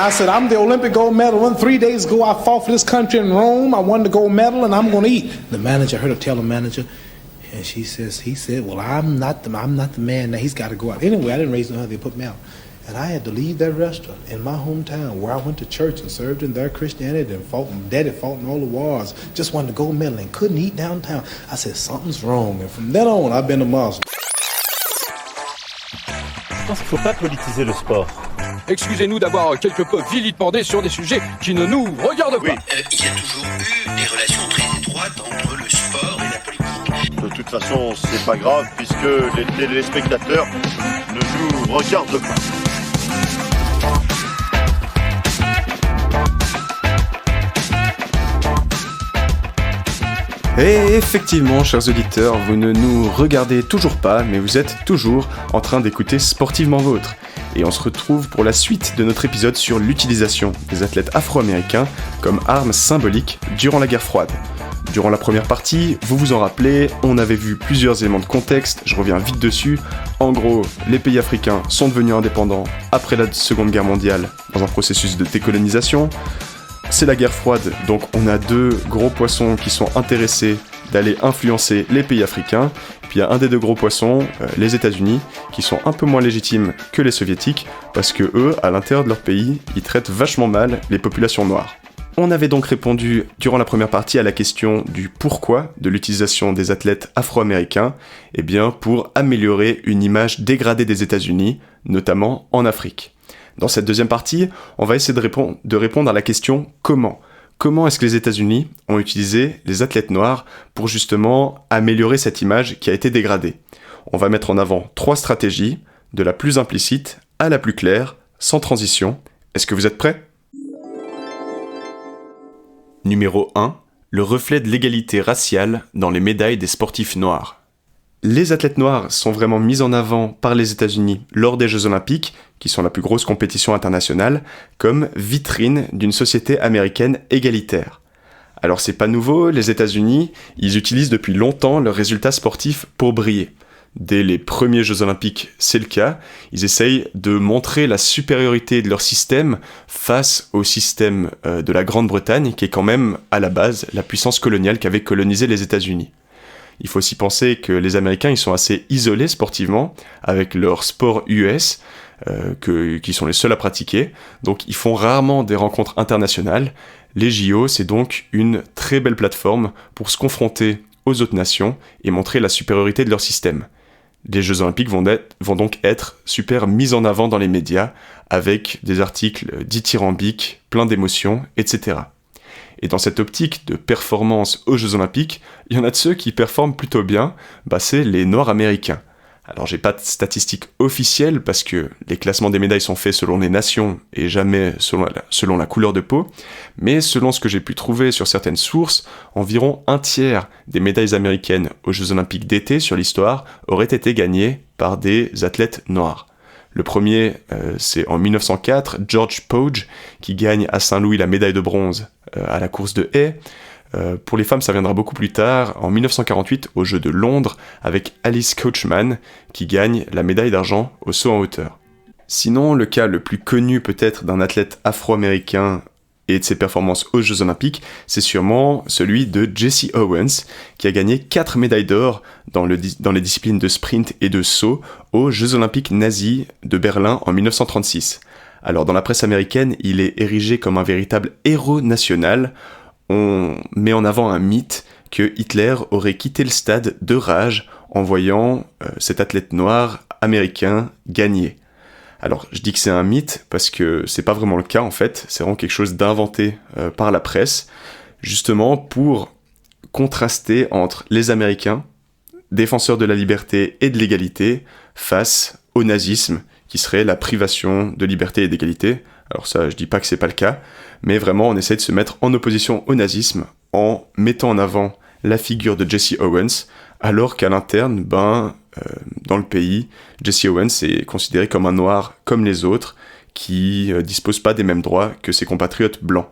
I said, I'm the Olympic gold medal. 3 days ago, I fought for this country in Rome. I won the gold medal, and I'm going to eat. The manager, I heard her tell the manager, and he said, well, I'm not the man. Now he's got to go out. Anyway, I didn't raise no hell. They put me out. And I had to leave that restaurant in my hometown where I went to church and served in their Christianity and fought, and Daddy fought in all the wars. Just won the gold medal and couldn't eat downtown. I said, something's wrong. And from then on, I've been a Muslim. Je pense qu'il ne faut pas politiser le sport. Excusez-nous d'avoir quelque peu vilipendé sur des sujets qui ne nous regardent pas. Il y a toujours eu des relations très étroites entre le sport et la politique. De toute façon, c'est pas grave puisque les spectateurs ne nous regardent pas. Et effectivement, chers auditeurs, vous ne nous regardez toujours pas, mais vous êtes toujours en train d'écouter Sportivement Vôtre. Et on se retrouve pour la suite de notre épisode sur l'utilisation des athlètes afro-américains comme armes symboliques durant la guerre froide. Durant la première partie, vous vous en rappelez, on avait vu plusieurs éléments de contexte, je reviens vite dessus. En gros, les pays africains sont devenus indépendants après la Seconde Guerre mondiale dans un processus de décolonisation. C'est la guerre froide, donc on a deux gros poissons qui sont intéressés d'aller influencer les pays africains. Puis il y a un des deux gros poissons, les États-Unis, qui sont un peu moins légitimes que les soviétiques, parce que eux, à l'intérieur de leur pays, ils traitent vachement mal les populations noires. On avait donc répondu durant la première partie à la question du pourquoi de l'utilisation des athlètes afro-américains, eh bien pour améliorer une image dégradée des États-Unis, notamment en Afrique. Dans cette deuxième partie, on va essayer de répondre à la question comment. Comment est-ce que les États-Unis ont utilisé les athlètes noirs pour justement améliorer cette image qui a été dégradée ? On va mettre en avant 3 stratégies, de la plus implicite à la plus claire, sans transition. Est-ce que vous êtes prêts ? Numéro 1. Le reflet de l'égalité raciale dans les médailles des sportifs noirs. Les athlètes noirs sont vraiment mis en avant par les États-Unis lors des Jeux Olympiques, qui sont la plus grosse compétition internationale, comme vitrine d'une société américaine égalitaire. Alors c'est pas nouveau, les États-Unis, ils utilisent depuis longtemps leurs résultats sportifs pour briller. Dès les premiers Jeux Olympiques, c'est le cas, ils essayent de montrer la supériorité de leur système face au système de la Grande-Bretagne, qui est quand même, à la base, la puissance coloniale qui avait colonisé les États-Unis. Il faut aussi penser que les Américains ils sont assez isolés sportivement avec leur sport US qui sont les seuls à pratiquer, donc ils font rarement des rencontres internationales. Les JO c'est donc une très belle plateforme pour se confronter aux autres nations et montrer la supériorité de leur système. Les Jeux Olympiques vont donc être super mis en avant dans les médias avec des articles dithyrambiques, pleins d'émotions, etc. Et dans cette optique de performance aux Jeux Olympiques, il y en a de ceux qui performent plutôt bien, c'est les Noirs américains. Alors j'ai pas de statistiques officielles parce que les classements des médailles sont faits selon les nations et jamais selon la couleur de peau, mais selon ce que j'ai pu trouver sur certaines sources, environ 1/3 des médailles américaines aux Jeux Olympiques d'été sur l'histoire auraient été gagnées par des athlètes noirs. Le premier, c'est en 1904, George Poage, qui gagne à Saint-Louis la médaille de bronze à la course de haies. Pour les femmes, ça viendra beaucoup plus tard, en 1948, aux Jeux de Londres, avec Alice Coachman, qui gagne la médaille d'argent au saut en hauteur. Sinon, le cas le plus connu peut-être d'un athlète afro-américain et de ses performances aux Jeux Olympiques, c'est sûrement celui de Jesse Owens, qui a gagné 4 médailles d'or dans les disciplines de sprint et de saut aux Jeux Olympiques nazis de Berlin en 1936. Alors dans la presse américaine, il est érigé comme un véritable héros national. On met en avant un mythe que Hitler aurait quitté le stade de rage en voyant cet athlète noir américain gagner. Alors, je dis que c'est un mythe parce que c'est pas vraiment le cas en fait, c'est vraiment quelque chose d'inventé par la presse, justement pour contraster entre les Américains, défenseurs de la liberté et de l'égalité, face au nazisme, qui serait la privation de liberté et d'égalité. Alors ça, je dis pas que c'est pas le cas, mais vraiment on essaie de se mettre en opposition au nazisme en mettant en avant la figure de Jesse Owens, alors qu'à l'interne, dans le pays, Jesse Owens est considéré comme un noir comme les autres, qui dispose pas des mêmes droits que ses compatriotes blancs.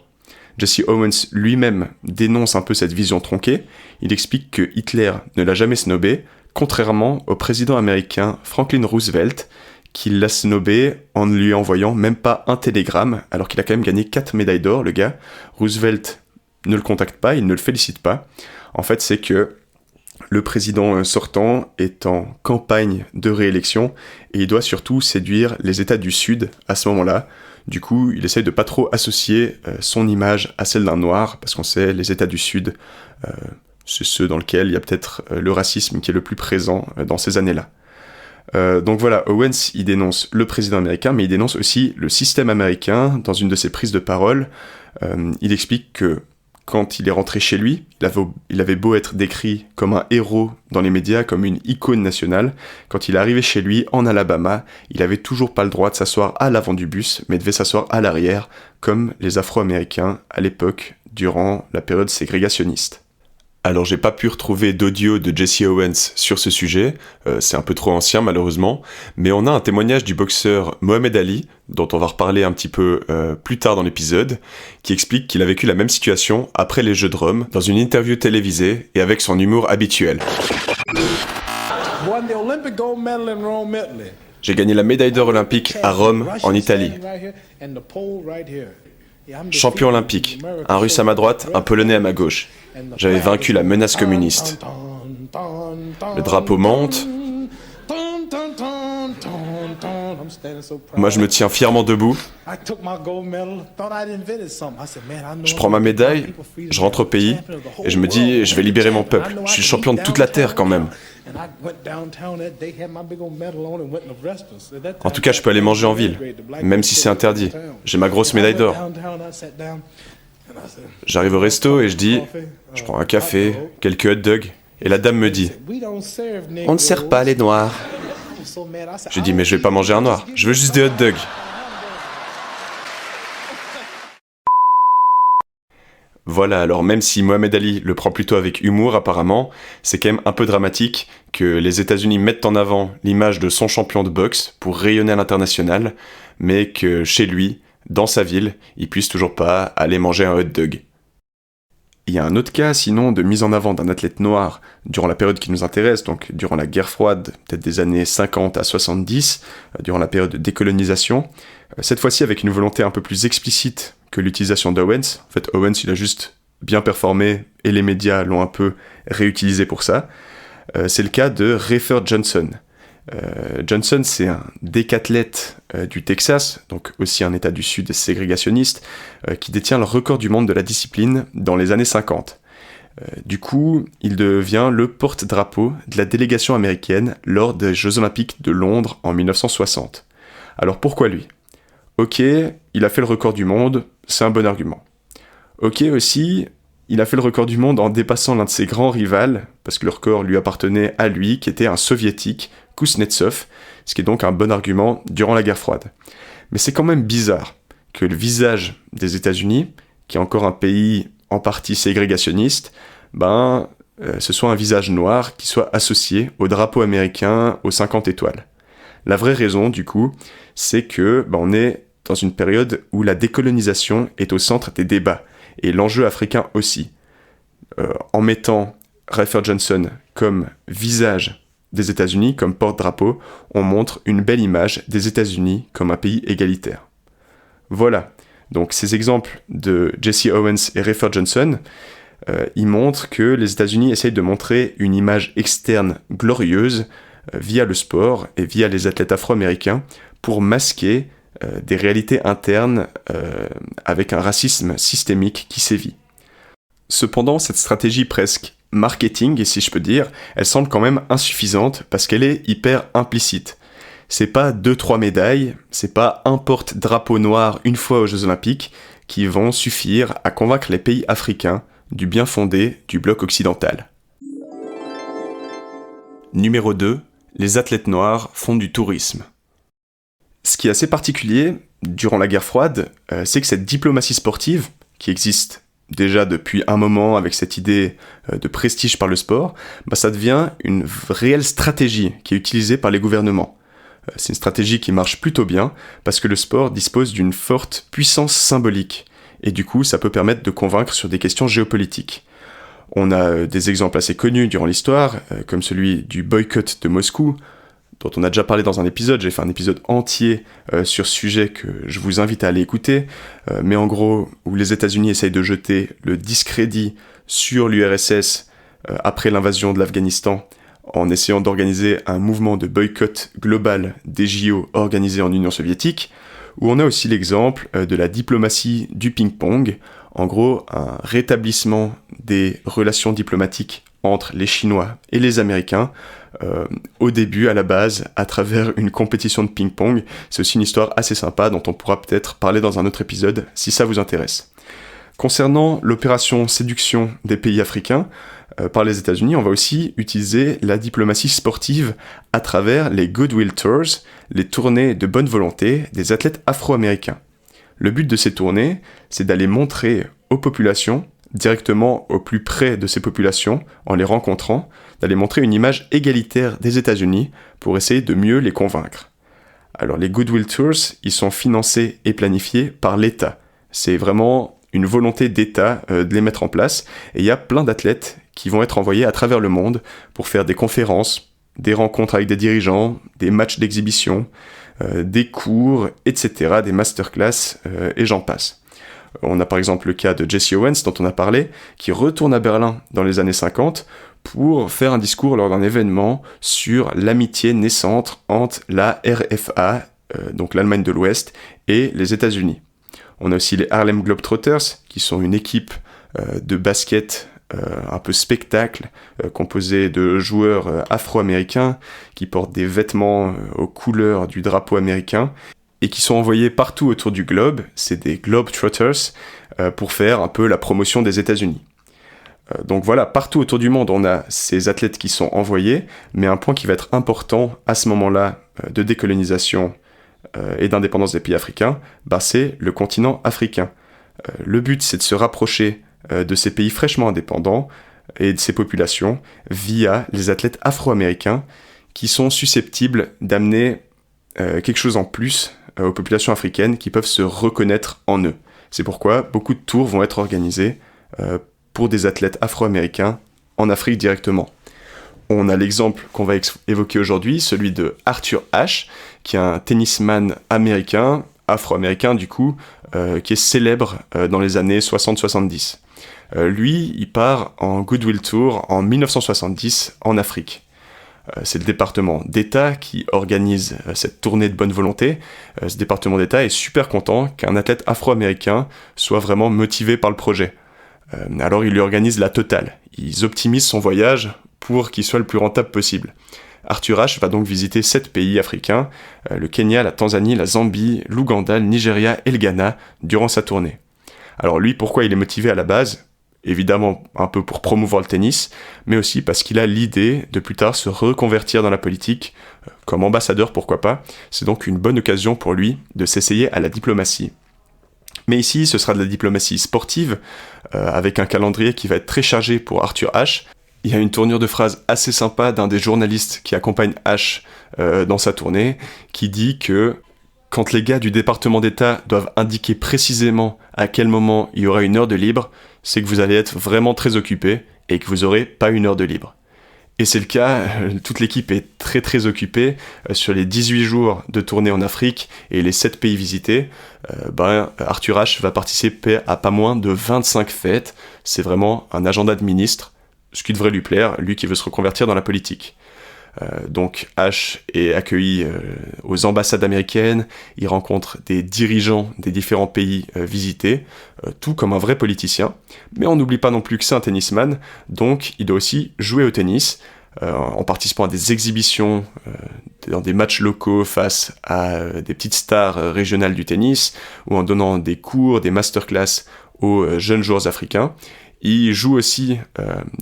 Jesse Owens lui-même dénonce un peu cette vision tronquée. Il explique que Hitler ne l'a jamais snobé, contrairement au président américain Franklin Roosevelt, qu'il l'a snobé en ne lui envoyant même pas un télégramme, alors qu'il a quand même gagné 4 médailles d'or, le gars. Roosevelt ne le contacte pas, il ne le félicite pas. En fait, c'est que le président sortant est en campagne de réélection et il doit surtout séduire les États du Sud à ce moment-là. Du coup, il essaye de pas trop associer son image à celle d'un noir, parce qu'on sait, les États du Sud, c'est ceux dans lesquels il y a peut-être le racisme qui est le plus présent dans ces années-là. Donc voilà, Owens, il dénonce le président américain, mais il dénonce aussi le système américain. Dans une de ses prises de parole, il explique que quand il est rentré chez lui, il avait beau être décrit comme un héros dans les médias, comme une icône nationale, quand il est arrivé chez lui, en Alabama, il avait toujours pas le droit de s'asseoir à l'avant du bus, mais devait s'asseoir à l'arrière, comme les Afro-Américains à l'époque, durant la période ségrégationniste. Alors j'ai pas pu retrouver d'audio de Jesse Owens sur ce sujet, c'est un peu trop ancien malheureusement, mais on a un témoignage du boxeur Mohamed Ali, dont on va reparler un petit peu plus tard dans l'épisode, qui explique qu'il a vécu la même situation après les Jeux de Rome, dans une interview télévisée et avec son humour habituel. Won the Olympic gold medal in Rome, Italy. J'ai gagné la médaille d'or olympique à Rome, en Italie. Champion olympique, un Russe à ma droite, un Polonais à ma gauche. J'avais vaincu la menace communiste. Le drapeau monte. Moi, je me tiens fièrement debout. Je prends ma médaille, je rentre au pays et je me dis, je vais libérer mon peuple. Je suis le champion de toute la terre quand même. En tout cas, je peux aller manger en ville, même si c'est interdit. J'ai ma grosse médaille d'or. J'arrive au resto et je dis, je prends un café, quelques hot dogs, et la dame me dit, on ne sert pas les noirs. Je dis, mais je vais pas manger un noir, je veux juste des hot dogs. Voilà, alors même si Mohamed Ali le prend plutôt avec humour apparemment, c'est quand même un peu dramatique que les États-Unis mettent en avant l'image de son champion de boxe pour rayonner à l'international, mais que chez lui, dans sa ville, il puisse toujours pas aller manger un hot dog. Il y a un autre cas, sinon, de mise en avant d'un athlète noir durant la période qui nous intéresse, donc durant la guerre froide, peut-être des années 50 à 70, durant la période de décolonisation, cette fois-ci avec une volonté un peu plus explicite que l'utilisation d'Owens. En fait, Owens, il a juste bien performé et les médias l'ont un peu réutilisé pour ça. C'est le cas de Rafer Johnson. Johnson, c'est un décathlète du Texas, donc aussi un état du Sud ségrégationniste, qui détient le record du monde de la discipline dans les années 50. Du coup, il devient le porte-drapeau de la délégation américaine lors des Jeux Olympiques de Londres en 1960. Alors pourquoi lui ? Ok, il a fait le record du monde, c'est un bon argument. Ok aussi, il a fait le record du monde en dépassant l'un de ses grands rivals, parce que le record lui appartenait à lui, qui était un soviétique, Kuznetsov, ce qui est donc un bon argument durant la guerre froide. Mais c'est quand même bizarre que le visage des États-Unis, qui est encore un pays en partie ségrégationniste, ce soit un visage noir qui soit associé au drapeau américain aux 50 étoiles. La vraie raison, du coup, c'est que on est dans une période où la décolonisation est au centre des débats, et l'enjeu africain aussi. En mettant Rafer Johnson comme visage des États-Unis, comme porte-drapeau, on montre une belle image des États-Unis comme un pays égalitaire. Voilà, donc ces exemples de Jesse Owens et Rafer Johnson, ils montrent que les États-Unis essayent de montrer une image externe glorieuse via le sport et via les athlètes afro-américains pour masquer des réalités internes avec un racisme systémique qui sévit. Cependant, cette stratégie presque marketing, et si je peux dire, elle semble quand même insuffisante parce qu'elle est hyper implicite. C'est pas 2-3 médailles, c'est pas un porte-drapeau noir une fois aux Jeux Olympiques qui vont suffire à convaincre les pays africains du bien fondé du bloc occidental. Numéro 2, les athlètes noirs font du tourisme. Ce qui est assez particulier durant la guerre froide, c'est que cette diplomatie sportive, qui existe déjà depuis un moment avec cette idée de prestige par le sport, ça devient une réelle stratégie qui est utilisée par les gouvernements. C'est une stratégie qui marche plutôt bien parce que le sport dispose d'une forte puissance symbolique et du coup ça peut permettre de convaincre sur des questions géopolitiques. On a des exemples assez connus durant l'histoire, comme celui du boycott de Moscou, dont on a déjà parlé dans un épisode. J'ai fait un épisode entier sur ce sujet que je vous invite à aller écouter, mais en gros, où les États-Unis essayent de jeter le discrédit sur l'URSS après l'invasion de l'Afghanistan, en essayant d'organiser un mouvement de boycott global des JO organisés en Union soviétique, où on a aussi l'exemple de la diplomatie du ping-pong, en gros un rétablissement des relations diplomatiques entre les Chinois et les Américains, au début, à la base, à travers une compétition de ping-pong. C'est aussi une histoire assez sympa dont on pourra peut-être parler dans un autre épisode si ça vous intéresse. Concernant l'opération séduction des pays africains, par les États-Unis, on va aussi utiliser la diplomatie sportive à travers les Goodwill Tours, les tournées de bonne volonté des athlètes afro-américains. Le but de ces tournées, c'est d'aller montrer aux populations, directement au plus près de ces populations, en les rencontrant, d'aller montrer une image égalitaire des États-Unis pour essayer de mieux les convaincre. Alors les Goodwill Tours, ils sont financés et planifiés par l'État. C'est vraiment une volonté d'État de les mettre en place, et il y a plein d'athlètes qui vont être envoyés à travers le monde pour faire des conférences, des rencontres avec des dirigeants, des matchs d'exhibition, des cours, etc., des masterclass, et j'en passe. On a par exemple le cas de Jesse Owens, dont on a parlé, qui retourne à Berlin dans les années 50 pour faire un discours lors d'un événement sur l'amitié naissante entre la RFA, donc l'Allemagne de l'Ouest, et les États-Unis. On a aussi les Harlem Globetrotters, qui sont une équipe de basket un peu spectacle, composé de joueurs afro-américains qui portent des vêtements aux couleurs du drapeau américain et qui sont envoyés partout autour du globe. C'est des Globetrotters pour faire un peu la promotion des États-Unis. Donc voilà, partout autour du monde, on a ces athlètes qui sont envoyés, mais un point qui va être important à ce moment-là de décolonisation et d'indépendance des pays africains, c'est le continent africain. Le but, c'est de se rapprocher de ces pays fraîchement indépendants et de ces populations via les athlètes afro-américains qui sont susceptibles d'amener quelque chose en plus aux populations africaines qui peuvent se reconnaître en eux. C'est pourquoi beaucoup de tours vont être organisés pour des athlètes afro-américains en Afrique directement. On a l'exemple qu'on va évoquer aujourd'hui, celui de Arthur Ashe, qui est un tennisman américain, afro-américain du coup, qui est célèbre dans les années 60-70. Lui, il part en Goodwill Tour en 1970 en Afrique. C'est le département d'État qui organise cette tournée de bonne volonté. Ce département d'État est super content qu'un athlète afro-américain soit vraiment motivé par le projet. Alors il lui organise la totale. Ils optimisent son voyage pour qu'il soit le plus rentable possible. Arthur Ashe va donc visiter 7 pays africains, le Kenya, la Tanzanie, la Zambie, l'Ouganda, le Nigeria et le Ghana, durant sa tournée. Alors lui, pourquoi il est motivé à la base ? Évidemment un peu pour promouvoir le tennis, mais aussi parce qu'il a l'idée de plus tard se reconvertir dans la politique, comme ambassadeur pourquoi pas. C'est donc une bonne occasion pour lui de s'essayer à la diplomatie. Mais ici, ce sera de la diplomatie sportive, avec un calendrier qui va être très chargé pour Arthur Ashe. Il y a une tournure de phrase assez sympa d'un des journalistes qui accompagne Ashe dans sa tournée, qui dit que quand les gars du département d'État doivent indiquer précisément à quel moment il y aura une heure de libre, c'est que vous allez être vraiment très occupé et que vous n'aurez pas une heure de libre. Et c'est le cas, toute l'équipe est très très occupée. Sur les 18 jours de tournée en Afrique et les 7 pays visités, Arthur Ashe va participer à pas moins de 25 fêtes. C'est vraiment un agenda de ministre, ce qui devrait lui plaire, lui qui veut se reconvertir dans la politique. Donc Ashe est accueilli aux ambassades américaines, il rencontre des dirigeants des différents pays visités, tout comme un vrai politicien, mais on n'oublie pas non plus que c'est un tennisman, donc il doit aussi jouer au tennis, en participant à des exhibitions, dans des matchs locaux face à des petites stars régionales du tennis, ou en donnant des cours, des masterclass aux jeunes joueurs africains. Il joue aussi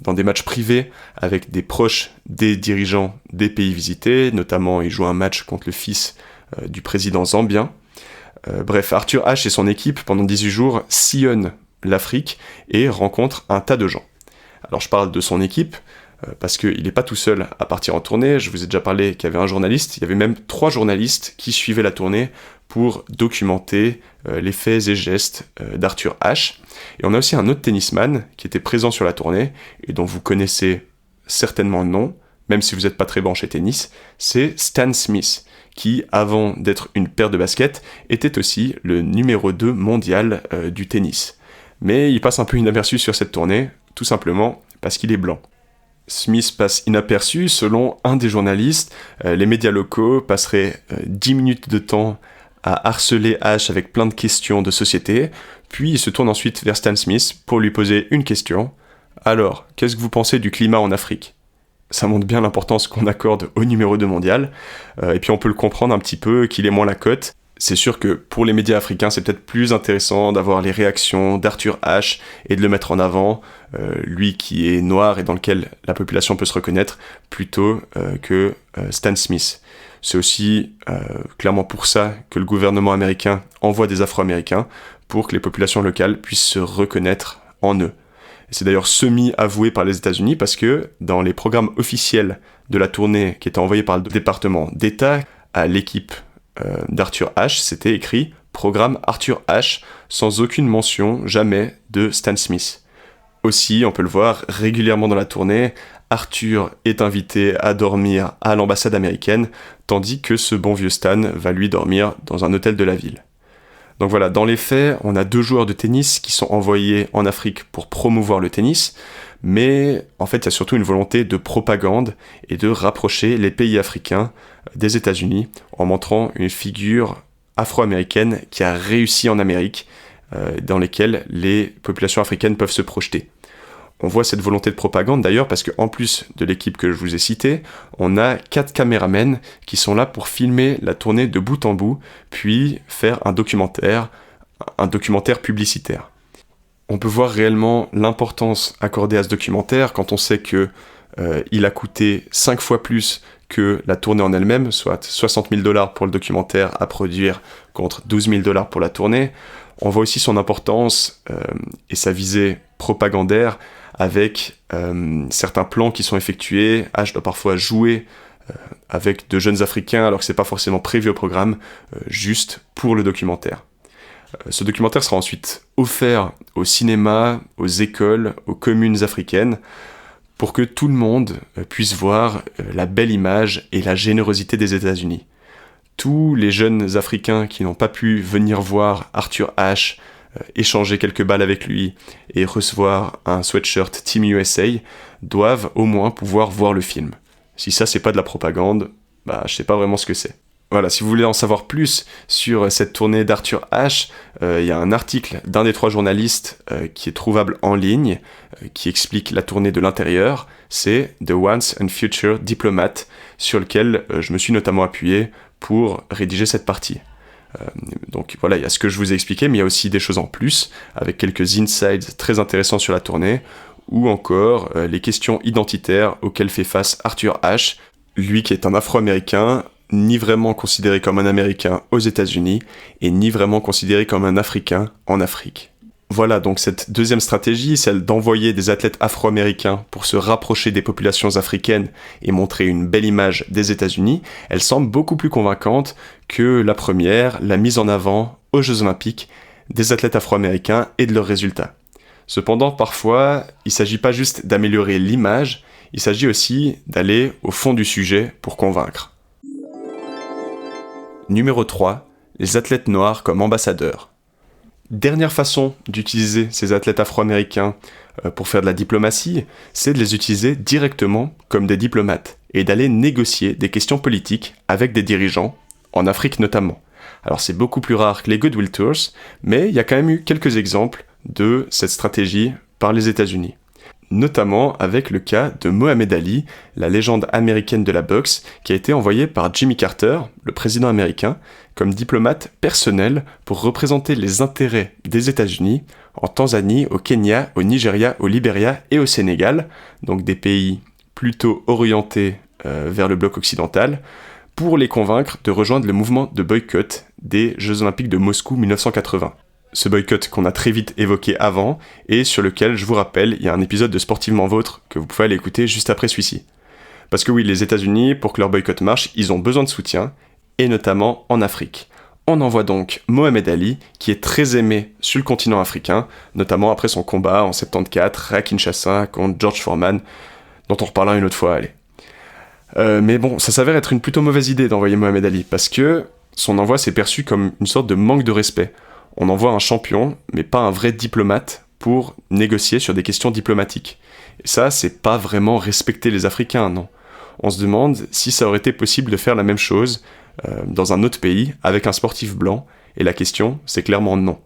dans des matchs privés avec des proches des dirigeants des pays visités, notamment il joue un match contre le fils du président zambien. Bref, Arthur Ashe et son équipe, pendant 18 jours, sillonnent l'Afrique et rencontrent un tas de gens. Alors je parle de son équipe, parce qu'il n'est pas tout seul à partir en tournée. Je vous ai déjà parlé qu'il y avait un journaliste, il y avait même 3 journalistes qui suivaient la tournée pour documenter les faits et gestes d'Arthur Ashe. Et on a aussi un autre tennisman qui était présent sur la tournée et dont vous connaissez certainement le nom, même si vous n'êtes pas très branché tennis, c'est Stan Smith, qui, avant d'être une paire de baskets, était aussi le numéro 2 mondial du tennis. Mais il passe un peu inaperçu sur cette tournée, tout simplement parce qu'il est blanc. Smith passe inaperçu, selon un des journalistes, les médias locaux passeraient 10 minutes de temps à harceler Ash avec plein de questions de société, puis il se tourne ensuite vers Stan Smith pour lui poser une question. Alors, qu'est-ce que vous pensez du climat en Afrique ? Ça montre bien l'importance qu'on accorde au numéro 2 mondial, et puis on peut le comprendre un petit peu qu'il est moins la cote. C'est sûr que pour les médias africains, c'est peut-être plus intéressant d'avoir les réactions d'Arthur Ashe et de le mettre en avant, lui qui est noir et dans lequel la population peut se reconnaître, plutôt que Stan Smith. C'est aussi clairement pour ça que le gouvernement américain envoie des Afro-Américains, pour que les populations locales puissent se reconnaître en eux. Et c'est d'ailleurs semi-avoué par les États-Unis parce que dans les programmes officiels de la tournée qui étaient envoyés par le département d'État à l'équipe d'Arthur Ashe, c'était écrit « Programme Arthur Ashe » sans aucune mention jamais de Stan Smith. Aussi, on peut le voir régulièrement dans la tournée, Arthur est invité à dormir à l'ambassade américaine, tandis que ce bon vieux Stan va lui dormir dans un hôtel de la ville. Donc voilà, dans les faits, on a 2 joueurs de tennis qui sont envoyés en Afrique pour promouvoir le tennis, mais en fait, il y a surtout une volonté de propagande et de rapprocher les pays africains des États-Unis en montrant une figure afro-américaine qui a réussi en Amérique, dans lesquelles les populations africaines peuvent se projeter. On voit cette volonté de propagande d'ailleurs parce qu'en plus de l'équipe que je vous ai citée, on a 4 caméramens qui sont là pour filmer la tournée de bout en bout, puis faire un documentaire publicitaire. On peut voir réellement l'importance accordée à ce documentaire quand on sait que il a coûté 5 fois plus que la tournée en elle-même, soit $60,000 pour le documentaire à produire contre $12,000 pour la tournée. On voit aussi son importance et sa visée propagandaire avec certains plans qui sont effectués. Ash doit parfois jouer avec de jeunes Africains alors que c'est pas forcément prévu au programme, juste pour le documentaire. Ce documentaire sera ensuite offert au cinéma, aux écoles, aux communes africaines, pour que tout le monde puisse voir la belle image et la générosité des États-Unis. Tous les jeunes Africains qui n'ont pas pu venir voir Arthur Ashe, échanger quelques balles avec lui et recevoir un sweatshirt Team USA, doivent au moins pouvoir voir le film. Si ça c'est pas de la propagande, je sais pas vraiment ce que c'est. Voilà, si vous voulez en savoir plus sur cette tournée d'Arthur Ashe, il y a un article d'un des 3 journalistes qui est trouvable en ligne, qui explique la tournée de l'intérieur, c'est The Once and Future Diplomat, sur lequel je me suis notamment appuyé pour rédiger cette partie. Donc voilà, il y a ce que je vous ai expliqué, mais il y a aussi des choses en plus, avec quelques insights très intéressants sur la tournée, ou encore les questions identitaires auxquelles fait face Arthur Ashe, lui qui est un Afro-Américain, ni vraiment considéré comme un Américain aux États-Unis, et ni vraiment considéré comme un Africain en Afrique. Voilà donc cette deuxième stratégie, celle d'envoyer des athlètes afro-américains pour se rapprocher des populations africaines et montrer une belle image des États-Unis, elle semble beaucoup plus convaincante que la première, la mise en avant aux Jeux Olympiques des athlètes afro-américains et de leurs résultats. Cependant, parfois, il ne s'agit pas juste d'améliorer l'image, il s'agit aussi d'aller au fond du sujet pour convaincre. Numéro 3, les athlètes noirs comme ambassadeurs. Dernière façon d'utiliser ces athlètes afro-américains pour faire de la diplomatie, c'est de les utiliser directement comme des diplomates et d'aller négocier des questions politiques avec des dirigeants, en Afrique notamment. Alors c'est beaucoup plus rare que les Goodwill Tours, mais il y a quand même eu quelques exemples de cette stratégie par les États-Unis. Notamment avec le cas de Mohamed Ali, la légende américaine de la boxe, qui a été envoyé par Jimmy Carter, le président américain, comme diplomate personnel pour représenter les intérêts des États-Unis en Tanzanie, au Kenya, au Nigeria, au Libéria et au Sénégal, donc des pays plutôt orientés vers le bloc occidental, pour les convaincre de rejoindre le mouvement de boycott des Jeux Olympiques de Moscou 1980. Ce boycott qu'on a très vite évoqué avant, et sur lequel, je vous rappelle, il y a un épisode de Sportivement Vôtre que vous pouvez aller écouter juste après celui-ci. Parce que oui, les États-Unis, pour que leur boycott marche, ils ont besoin de soutien, et notamment en Afrique. On envoie donc Mohamed Ali, qui est très aimé sur le continent africain, notamment après son combat en 74 à Kinshasa contre George Foreman, dont on reparlera une autre fois, allez. Mais bon, ça s'avère être une plutôt mauvaise idée d'envoyer Mohamed Ali, parce que son envoi s'est perçu comme une sorte de manque de respect. On envoie un champion, mais pas un vrai diplomate, pour négocier sur des questions diplomatiques. Et ça, c'est pas vraiment respecter les Africains, non. On se demande si ça aurait été possible de faire la même chose dans un autre pays avec un sportif blanc, et la question, c'est clairement non.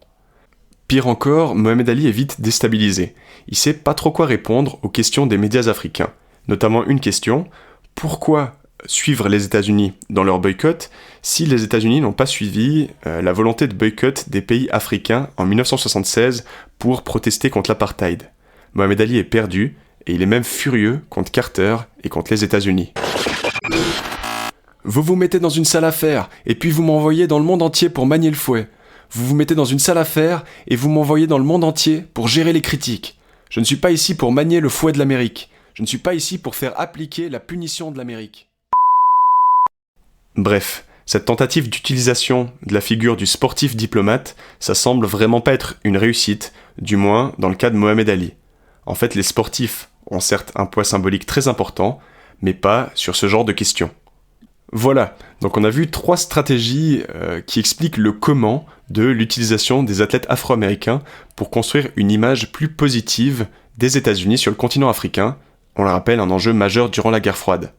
Pire encore, Mohamed Ali est vite déstabilisé. Il sait pas trop quoi répondre aux questions des médias africains. Notamment une question, pourquoi suivre les États-Unis dans leur boycott si les États-Unis n'ont pas suivi la volonté de boycott des pays africains en 1976 pour protester contre l'apartheid. Mohamed Ali est perdu et il est même furieux contre Carter et contre les États-Unis. Vous vous mettez dans une salle à faire et puis vous m'envoyez dans le monde entier pour manier le fouet. Vous vous mettez dans une salle à faire et vous m'envoyez dans le monde entier pour gérer les critiques. Je ne suis pas ici pour manier le fouet de l'Amérique. Je ne suis pas ici pour faire appliquer la punition de l'Amérique. Bref, cette tentative d'utilisation de la figure du sportif diplomate, ça semble vraiment pas être une réussite, du moins dans le cas de Mohamed Ali. En fait, les sportifs ont certes un poids symbolique très important, mais pas sur ce genre de questions. Voilà, donc on a vu 3 stratégies qui expliquent le comment de l'utilisation des athlètes afro-américains pour construire une image plus positive des États-Unis sur le continent africain, on le rappelle, un enjeu majeur durant la guerre froide.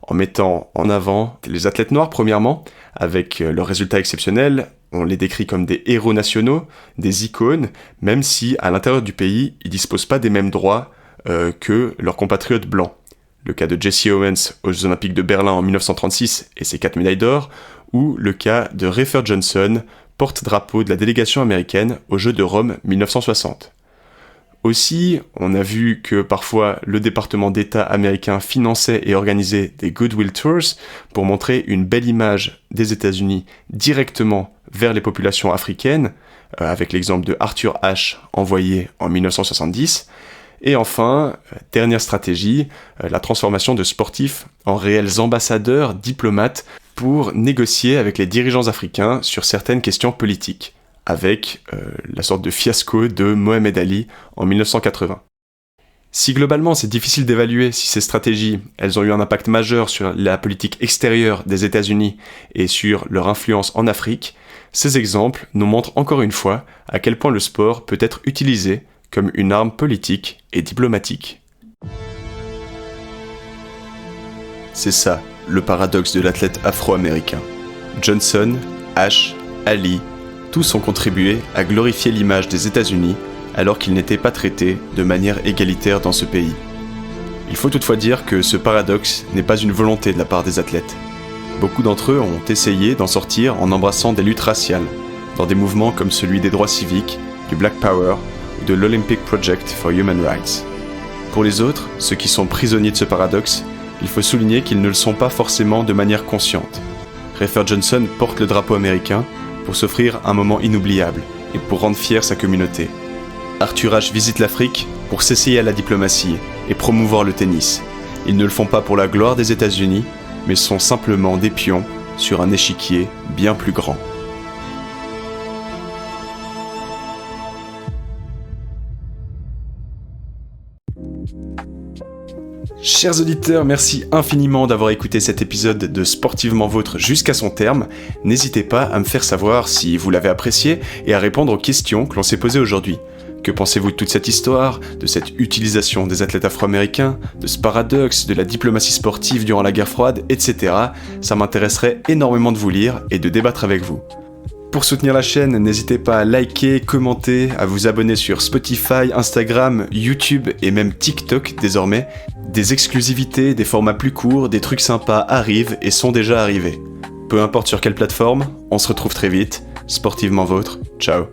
En mettant en avant les athlètes noirs premièrement, avec leurs résultats exceptionnels, on les décrit comme des héros nationaux, des icônes, même si à l'intérieur du pays, ils disposent pas des mêmes droits que leurs compatriotes blancs. Le cas de Jesse Owens aux Jeux Olympiques de Berlin en 1936 et ses 4 médailles d'or, ou le cas de Rafer Johnson, porte-drapeau de la délégation américaine aux Jeux de Rome 1960. Aussi, on a vu que parfois le département d'État américain finançait et organisait des Goodwill Tours pour montrer une belle image des États-Unis directement vers les populations africaines, avec l'exemple de Arthur Ashe envoyé en 1970. Et enfin, dernière stratégie, la transformation de sportifs en réels ambassadeurs, diplomates, pour négocier avec les dirigeants africains sur certaines questions politiques, avec la sorte de fiasco de Mohamed Ali en 1980. Si globalement c'est difficile d'évaluer si ces stratégies elles ont eu un impact majeur sur la politique extérieure des États-Unis et sur leur influence en Afrique, ces exemples nous montrent encore une fois à quel point le sport peut être utilisé comme une arme politique et diplomatique. C'est ça, le paradoxe de l'athlète afro-américain. Johnson, Ashe, Ali, tous ont contribué à glorifier l'image des États-Unis alors qu'ils n'étaient pas traités de manière égalitaire dans ce pays. Il faut toutefois dire que ce paradoxe n'est pas une volonté de la part des athlètes. Beaucoup d'entre eux ont essayé d'en sortir en embrassant des luttes raciales, dans des mouvements comme celui des droits civiques, du Black Power ou de l'Olympic Project for Human Rights. Pour les autres, ceux qui sont prisonniers de ce paradoxe, il faut souligner qu'ils ne le sont pas forcément de manière consciente. Rafer Johnson porte le drapeau américain pour s'offrir un moment inoubliable et pour rendre fière sa communauté. Arthur Ashe visite l'Afrique pour s'essayer à la diplomatie et promouvoir le tennis. Ils ne le font pas pour la gloire des États-Unis, mais sont simplement des pions sur un échiquier bien plus grand. Chers auditeurs, merci infiniment d'avoir écouté cet épisode de Sportivement Vôtre jusqu'à son terme. N'hésitez pas à me faire savoir si vous l'avez apprécié et à répondre aux questions que l'on s'est posées aujourd'hui. Que pensez-vous de toute cette histoire, de cette utilisation des athlètes afro-américains, de ce paradoxe, de la diplomatie sportive durant la guerre froide, etc. Ça m'intéresserait énormément de vous lire et de débattre avec vous. Pour soutenir la chaîne, n'hésitez pas à liker, commenter, à vous abonner sur Spotify, Instagram, YouTube et même TikTok désormais. Des exclusivités, des formats plus courts, des trucs sympas arrivent et sont déjà arrivés. Peu importe sur quelle plateforme, on se retrouve très vite. Sportivement Vôtre, ciao.